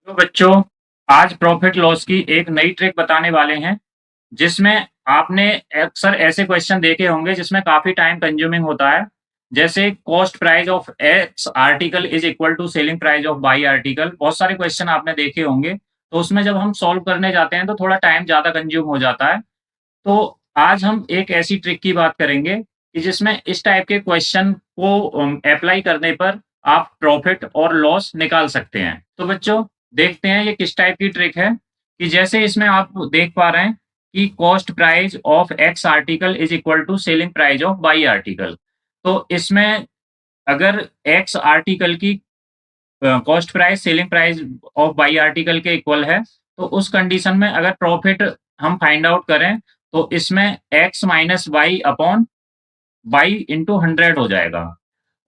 तो बच्चों, आज प्रॉफिट लॉस की एक नई ट्रिक बताने वाले हैं, जिसमें आपने अक्सर ऐसे क्वेश्चन देखे होंगे जिसमें काफ़ी टाइम कंज्यूमिंग होता है। जैसे cost price of X article is equal to selling price of Y article, बहुत सारे क्वेश्चन आपने देखे होंगे। तो उसमें जब हम सॉल्व करने जाते हैं तो थोड़ा टाइम ज़्यादा कंज्यूम हो जाता है। तो आज हम एक ऐसी ट्रिक की बात करेंगे कि जिसमें इस टाइप के क्वेश्चन को अप्लाई करने पर आप प्रॉफिट और लॉस निकाल सकते हैं। तो बच्चों, देखते हैं ये किस टाइप की ट्रिक है। कि जैसे इसमें आप देख पा रहे हैं कि cost price of X article is equal to selling price of Y article. तो इसमें अगर एक्स आर्टिकल की cost price selling price of Y article के इक्वल है, तो उस कंडीशन में अगर प्रॉफिट हम फाइंड आउट करें तो इसमें X minus Y upon Y into 100 हो जाएगा।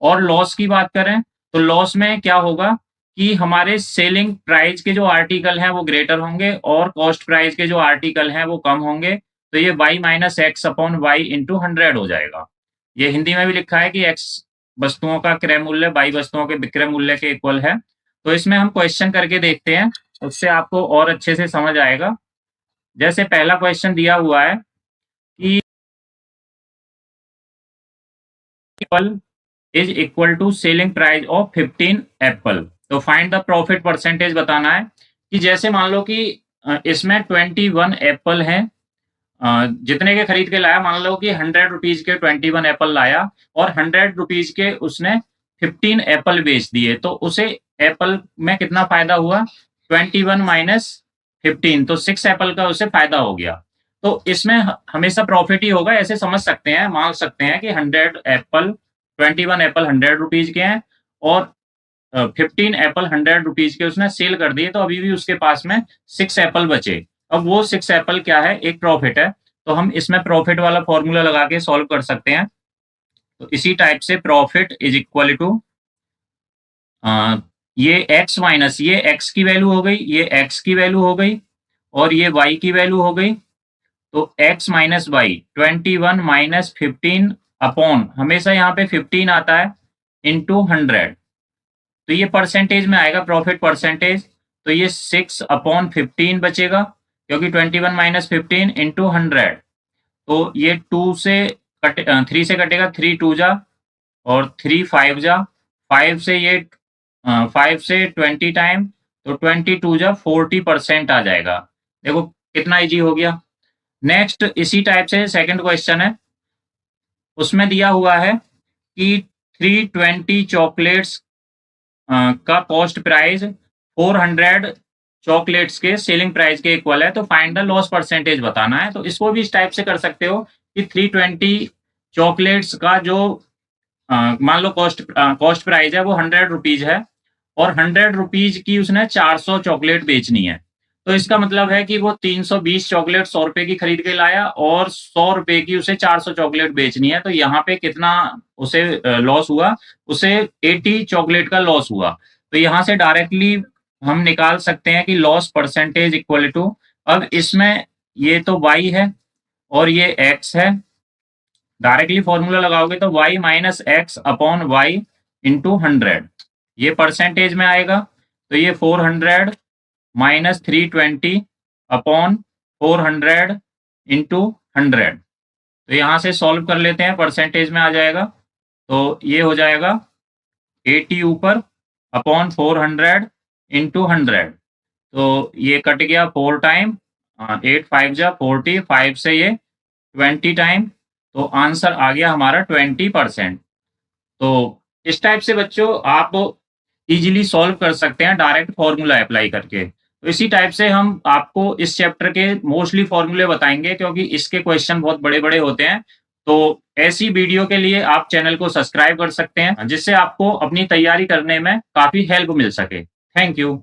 और लॉस की बात करें तो लॉस में क्या होगा कि हमारे सेलिंग प्राइस के जो आर्टिकल हैं वो ग्रेटर होंगे और कॉस्ट प्राइस के जो आर्टिकल हैं वो कम होंगे। तो ये Y minus X upon Y into 100 हो जाएगा। ये हिंदी में भी लिखा है कि एक्स वस्तुओं का क्रय मूल्य वाई वस्तुओं के विक्रय मूल्य के इक्वल है। तो इसमें हम क्वेश्चन करके देखते हैं, उससे आपको और अच्छे से समझ आएगा। जैसे पहला क्वेश्चन दिया हुआ है कि apple is equal to selling price of 15 apple. तो फाइंड द प्रॉफिट परसेंटेज बताना है। कि जैसे मान लो कि इसमें 21 एप्पल हैं, जितने के खरीद के लाया, मान लो कि 100 रुपीज के 21 एप्पल लाया और 100 रुपीज के उसने 15 एप्पल बेच दिए, तो उसे एप्पल में कितना फायदा हुआ? 21 माइनस 15, तो 6 एप्पल का उसे फायदा हो गया। तो इसमें हमेशा प्रॉफिट ही होगा, ऐसे समझ सकते हैं, मान सकते हैं कि 21 एप्पल 100 रुपीज के हैं और 15 एप्पल 100 रुपीज के उसने सेल कर दिए, तो अभी भी उसके पास में 6 एप्पल बचे। अब वो 6 एप्पल क्या है? एक प्रॉफिट है। तो हम इसमें प्रॉफिट वाला फॉर्मूला लगा के सॉल्व कर सकते हैं। तो इसी टाइप से प्रॉफिट इज इक्वल टू ये एक्स माइनस ये एक्स की वैल्यू हो गई, ये एक्स की वैल्यू हो गई और ये वाई की वैल्यू हो गई। तो x minus Y 21 minus 15 upon, हमेशा यहाँ पे 15 आता है, इंटू 100। तो ये परसेंटेज में आएगा प्रॉफिट परसेंटेज। तो ये 6 अपॉन 15 बचेगा, क्योंकि 21 माइनस 15 इंटू 100। तो ये 2 से 3 से कटेगा, 3 2 जा और 3 5 जा, 5 से ये 5 से 20 टाइम, तो 22 जा 40% आ जाएगा। देखो कितना इजी हो गया। नेक्स्ट इसी टाइप से सेकंड क्वेश्चन है, उसमें दिया हुआ है कि 320 चॉकलेट्स का कॉस्ट प्राइस 400 चॉकलेट्स के सेलिंग प्राइस के इक्वल है। तो फाइंड द लॉस परसेंटेज बताना है। तो इसको भी इस टाइप से कर सकते हो कि 320 चॉकलेट्स का जो मान लो कॉस्ट प्राइस है वो 100 रुपीज है और 100 रुपीज की उसने 400 चॉकलेट बेचनी है। तो इसका मतलब है कि वो 320 चॉकलेट 100 रुपए की खरीद के लाया और 100 रुपए की उसे 400 चॉकलेट बेचनी है। तो यहाँ पे कितना उसे लॉस हुआ? उसे 80 चॉकलेट का लॉस हुआ। तो यहाँ से डायरेक्टली हम निकाल सकते हैं कि लॉस परसेंटेज इक्वल टू, अब इसमें ये तो y है और ये x है, डायरेक्टली फॉर्मूला लगाओगे तो y minus X upon Y into 100, ये परसेंटेज में आएगा। तो ये 400 माइनस 320 अपॉन 400 इंटू 100। तो यहाँ से सॉल्व कर लेते हैं, परसेंटेज में आ जाएगा। तो ये हो जाएगा 80 ऊपर अपॉन 400 इंटू 100। तो ये कट गया 4 टाइम, 8 5 जा 40, 5 से ये 20 टाइम, तो आंसर आ गया हमारा 20%। तो इस टाइप से बच्चों आप इजीली सॉल्व कर सकते हैं डायरेक्ट फॉर्मूला अप्लाई करके। तो इसी टाइप से हम आपको इस चैप्टर के मोस्टली फॉर्मूले बताएंगे, क्योंकि इसके क्वेश्चन बहुत बड़े-बड़े होते हैं। तो ऐसी वीडियो के लिए आप चैनल को सब्सक्राइब कर सकते हैं, जिससे आपको अपनी तैयारी करने में काफ़ी हेल्प मिल सके। Thank you.